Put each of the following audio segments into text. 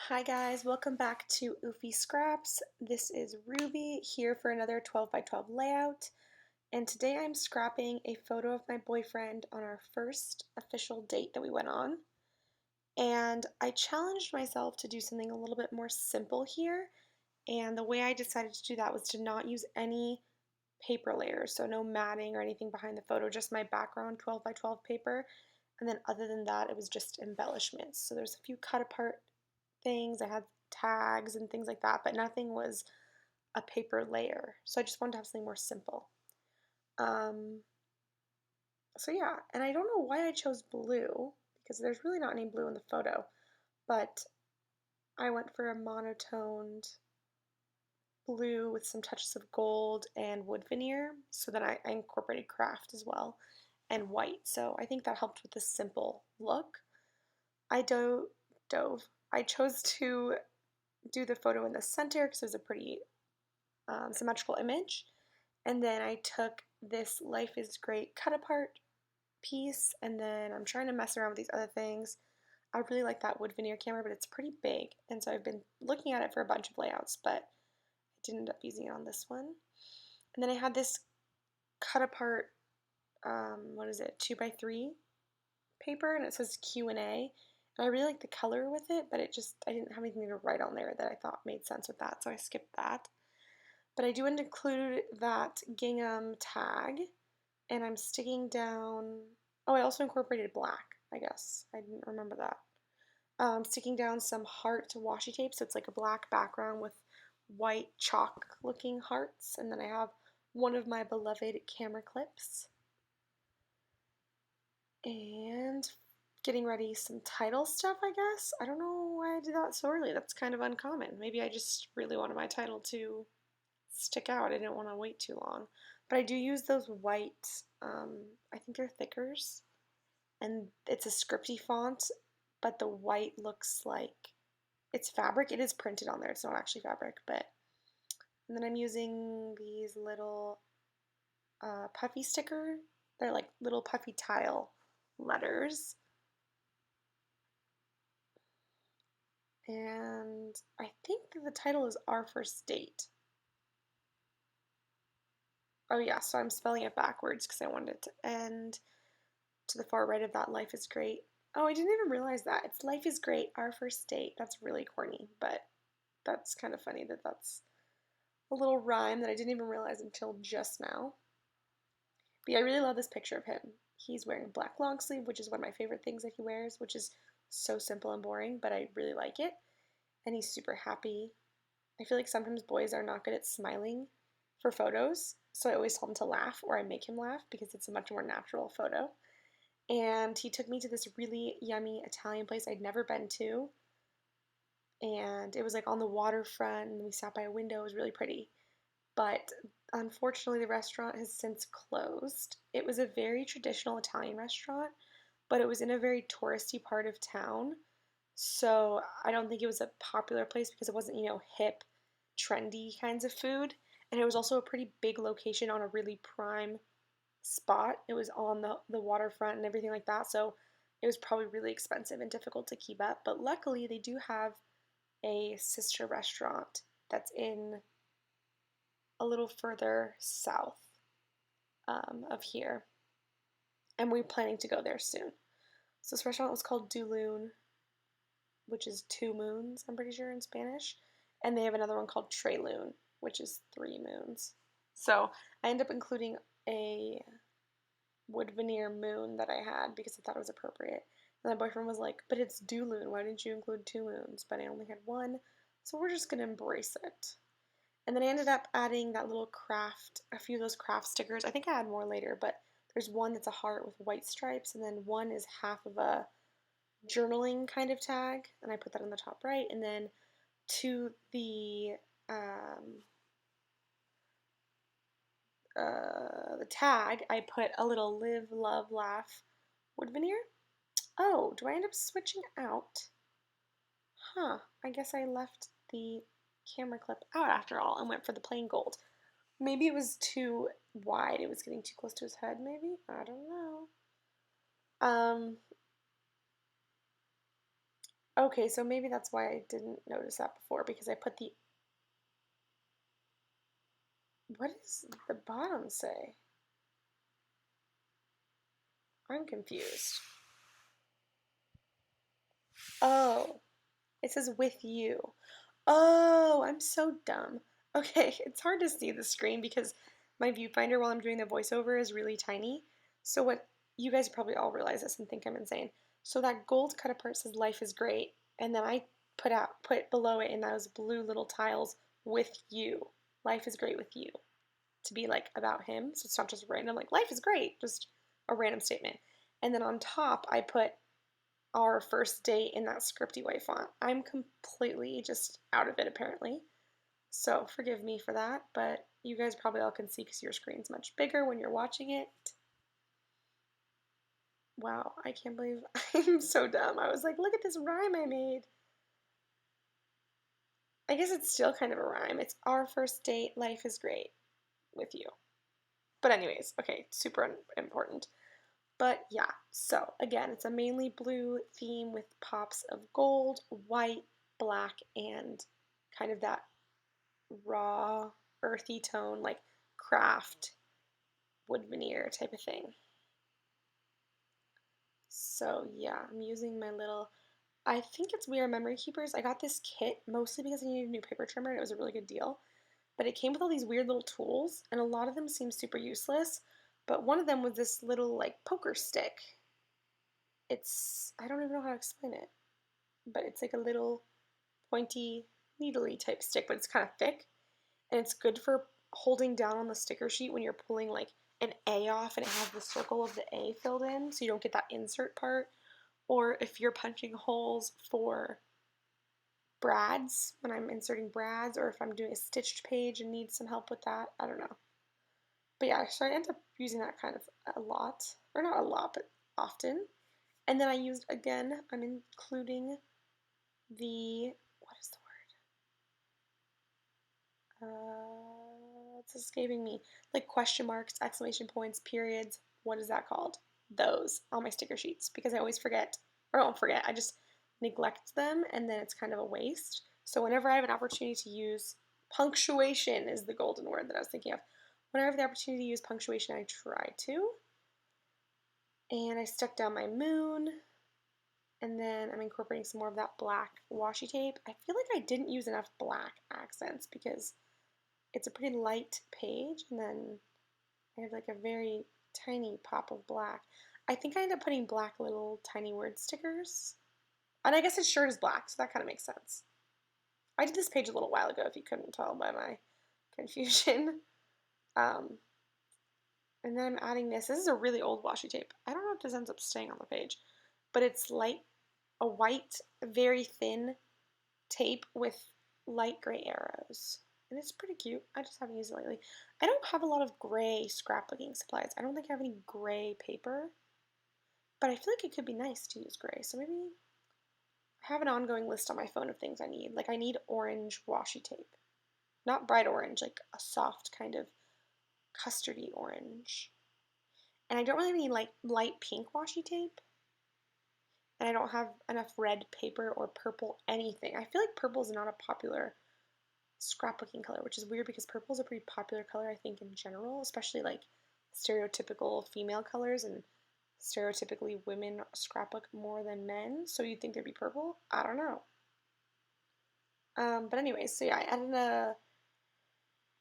Hi guys, welcome back to Oofy Scraps. This is Ruby here for another 12 by 12 layout, and today I'm scrapping a photo of my boyfriend on our first official date that we went on. And I challenged myself to do something a little bit more simple here, and the way I decided to do that was to not use any paper layers, so no matting or anything behind the photo, just my background 12 by 12 paper. And then other than that, it was just embellishments. So there's a few cut apart things. I had tags and things like that, but nothing was a paper layer. So I just wanted to have something more simple. Um, so yeah, and I don't know why I chose blue because there's really not any blue in the photo, but I went for a monotoned blue with some touches of gold and wood veneer. So then I incorporated craft as well and white. So I think that helped with the simple look. I dove. I chose to do the photo in the center because it was a pretty symmetrical image. And then I took this Life is Great cut apart piece, and then I'm trying to mess around with these other things. I really like that wood veneer camera, but it's pretty big, and so I've been looking at it for a bunch of layouts, but I didn't end up using it on this one. And then I had this cut apart, what is it, 2x3 paper, and it says Q&A. And I really like the color with it, but I didn't have anything to write on there that I thought made sense with that, so I skipped that. But I do include that gingham tag, and I'm sticking down, oh, I also incorporated black, I guess. I didn't remember that. Sticking down some heart washi tape, so it's like a black background with white chalk looking hearts, and then I have one of my beloved camera clips. And getting ready some title stuff, I guess. I don't know why I did that so early. That's kind of uncommon. Maybe I just really wanted my title to stick out. I didn't want to wait too long. But I do use those white, I think they're thickers. And it's a scripty font, but the white looks like it's fabric. It is printed on there. It's not actually fabric, but. And then I'm using these little puffy sticker. They're like little puffy tile letters. And I think the title is Our First Date. Oh yeah, so I'm spelling it backwards because I wanted it to end to the far right of that Life is Great. Oh, I didn't even realize that. It's Life is Great, Our First Date. That's really corny, but that's kind of funny that that's a little rhyme that I didn't even realize until just now. But yeah, I really love this picture of him. He's wearing a black long sleeve, which is one of my favorite things that he wears, which is so simple and boring, but I really like it. And he's super happy. I feel like sometimes boys are not good at smiling for photos, so I always tell him to laugh or I make him laugh because it's a much more natural photo. And he took me to this really yummy Italian place I'd never been to, and it was like on the waterfront, and we sat by a window. It was really pretty, but unfortunately the restaurant has since closed. It was a very traditional Italian restaurant, but it was in a very touristy part of town, so I don't think it was a popular place because it wasn't, hip, trendy kinds of food. And it was also a pretty big location on a really prime spot. It was on the waterfront and everything like that, so it was probably really expensive and difficult to keep up. But luckily, they do have a sister restaurant that's in a little further south of here, and we're planning to go there soon. So this restaurant was called Dulun, which is 2 moons, I'm pretty sure in Spanish. And they have another one called Trelun, which is 3 moons. So I ended up including a wood veneer moon that I had because I thought it was appropriate. And my boyfriend was like, but it's Dulun, why didn't you include 2 moons? But I only had one, so we're just going to embrace it. And then I ended up adding that little craft, a few of those craft stickers. I think I add more later, but there's one that's a heart with white stripes, and then one is half of a journaling kind of tag, and I put that on the top right. And then to the tag, I put a little live, love, laugh wood veneer. Oh, do I end up switching out? Huh, I guess I left the camera clip out after all and went for the plain gold. Maybe it was too wide. It was getting too close to his head, maybe? I don't know. Okay, so maybe that's why I didn't notice that before because I put the, what does the bottom say? I'm confused. Oh, it says with you. Oh, I'm so dumb. Okay, it's hard to see the screen because my viewfinder while I'm doing the voiceover is really tiny. So what you guys probably all realize this and think I'm insane. So that gold cut apart says life is great, and then I put below it in those blue little tiles with you. Life is great with you. To be like about him. So it's not just random like life is great, just a random statement. And then on top I put our first date in that scripty white font. I'm completely just out of it apparently. So forgive me for that, but you guys probably all can see because your screen's much bigger when you're watching it. Wow, I can't believe I'm so dumb. I was like, look at this rhyme I made. I guess it's still kind of a rhyme. It's our first date, life is great with you. But anyways, okay, super important. But yeah, so again, it's a mainly blue theme with pops of gold, white, black, and kind of that raw, earthy tone, like craft wood veneer type of thing. So yeah, I'm using my little, I think it's We Are Memory Keepers. I got this kit mostly because I needed a new paper trimmer and it was a really good deal. But it came with all these weird little tools, and a lot of them seemed super useless. But one of them was this little like poker stick. It's, I don't even know how to explain it, but it's like a little pointy, needly type stick, but it's kind of thick, and it's good for holding down on the sticker sheet when you're pulling like an A off and it has the circle of the A filled in, so you don't get that insert part. Or if you're punching holes for brads, when I'm inserting brads, or if I'm doing a stitched page and need some help with that, I don't know. But yeah, so I end up using that kind of a lot, or not a lot, but often. And then I used, again, I'm including the, what is the word? It's escaping me. Like question marks, exclamation points, periods. What is that called? Those on my sticker sheets because I always forget, or don't forget, I just neglect them and then it's kind of a waste. So whenever I have an opportunity to use punctuation is the golden word that I was thinking of. Whenever I have the opportunity to use punctuation, I try to. And I stuck down my moon, and then I'm incorporating some more of that black washi tape. I feel like I didn't use enough black accents because it's a pretty light page, and then I have like a very tiny pop of black. I think I ended up putting black little tiny word stickers. And I guess his shirt is black, so that kind of makes sense. I did this page a little while ago, if you couldn't tell by my confusion. Um, and then I'm adding this. This is a really old washi tape. I don't know if this ends up staying on the page, but it's light, a white, very thin tape with light gray arrows. And it's pretty cute. I just haven't used it lately. I don't have a lot of gray scrapbooking supplies. I don't think I have any gray paper, but I feel like it could be nice to use gray. So maybe I have an ongoing list on my phone of things I need. Like I need orange washi tape. Not bright orange, like a soft kind of custardy orange. And I don't really need like light pink washi tape. And I don't have enough red paper or purple anything. I feel like purple is not a popular scrapbooking color, which is weird because purple is a pretty popular color, I think, in general, especially like stereotypical female colors, and stereotypically women scrapbook more than men. So you'd think there'd be purple? I don't know. But anyways, so yeah, I added a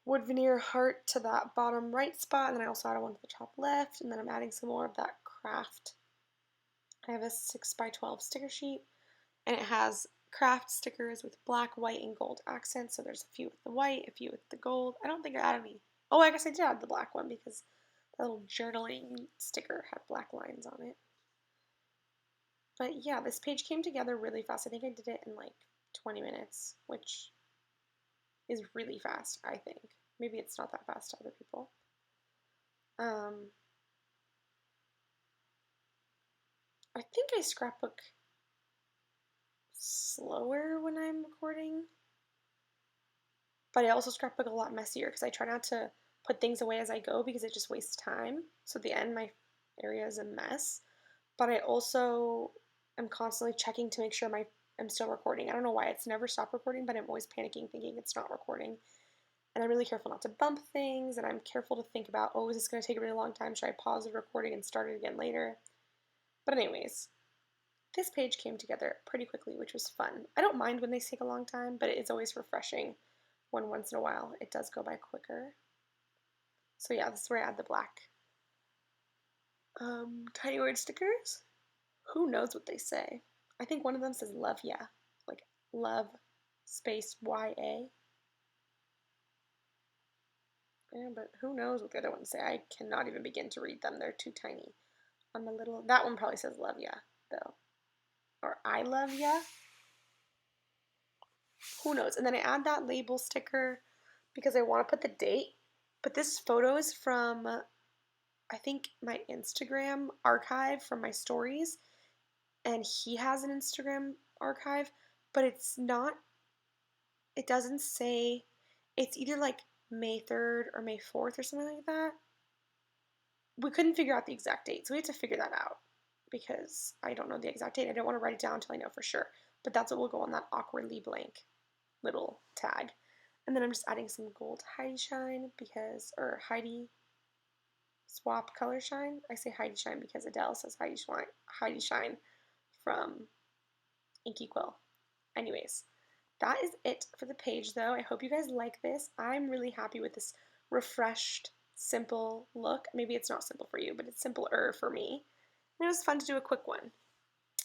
wood veneer heart to that bottom right spot, and then I also added one to the top left, and then I'm adding some more of that craft. I have a 6x12 sticker sheet, and it has craft stickers with black, white, and gold accents. So there's a few with the white, a few with the gold. I don't think I added any. Oh, I guess I did add the black one because the little journaling sticker had black lines on it. But yeah, this page came together really fast. I think I did it in like 20 minutes, which is really fast, I think. Maybe it's not that fast to other people. I think I scrapbook slower when I'm recording, but I also scrapbook a lot messier because I try not to put things away as I go because it just wastes time. So at the end, my area is a mess. But I also am constantly checking to make sure my am still recording. I don't know why it's never stopped recording, but I'm always panicking thinking it's not recording. And I'm really careful not to bump things, and I'm careful to think about, oh, is this going to take a really long time? Should I pause the recording and start it again later? But anyways, this page came together pretty quickly, which was fun. I don't mind when they take a long time, but it's always refreshing when once in a while it does go by quicker. So yeah, this is where I add the black tiny word stickers. Who knows what they say? I think one of them says love ya, like love space YA. Yeah, but who knows what the other ones say? I cannot even begin to read them. They're too tiny. On the little, that one probably says love ya, though. Or I love ya. Who knows? And then I add that label sticker because I want to put the date. But this photo is from, I think, my Instagram archive from my stories. And he has an Instagram archive, but it's not, it doesn't say, it's either like May 3rd or May 4th or something like that. We couldn't figure out the exact date, so we had to figure that out because I don't know the exact date. I don't want to write it down until I know for sure. But that's what will go on that awkwardly blank little tag. And then I'm just adding some gold Heidi shine because, or Heidi swap color shine. I say Heidi shine because Adele says Heidi shine from Inky Quill. Anyways, that is it for the page though. I hope you guys like this. I'm really happy with this refreshed, simple look. Maybe it's not simple for you, but it's simpler for me. And it was fun to do a quick one.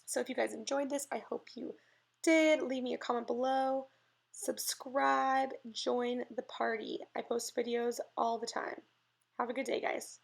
So if you guys enjoyed this, I hope you did. Leave me a comment below. Subscribe, join the party. I post videos all the time. Have a good day, guys.